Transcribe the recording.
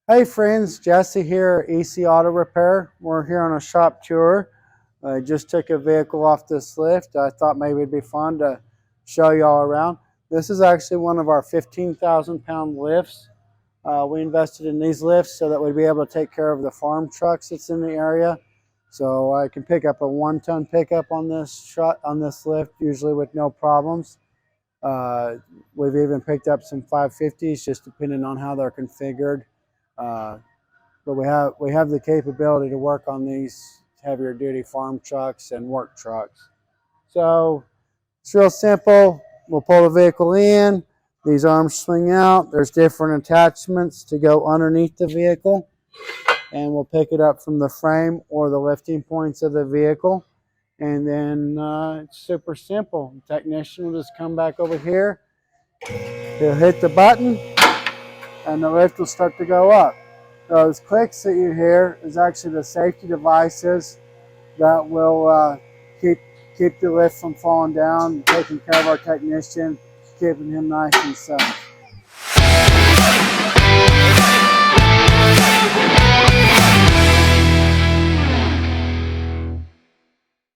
Hey friends, Jesse here at EC Auto Repair. We're here on a shop tour. I just took a vehicle off this lift. I thought maybe it'd be fun to show you all around. This is actually one of our 15,000 pound lifts. We invested in these lifts so that we'd be able to take care of the farm trucks that's in the area. So I can pick up a 1-ton pickup on this lift, usually with no problems. Uh, we've even picked up some 550s, just depending on how they're configured. Uh, but we have the capability to work on these heavier duty farm trucks and work trucks. So it's real simple. We'll pull the vehicle in. These arms swing out. There's different attachments to go underneath the vehicle, and we'll pick it up from the frame or the lifting points of the vehicle. And then it's super simple. The technician will just come back over here. He'll hit the button, and the lift will start to go up. Those clicks that you hear is actually the safety devices that will keep the lift from falling down, taking care of our technician, keeping him nice and safe.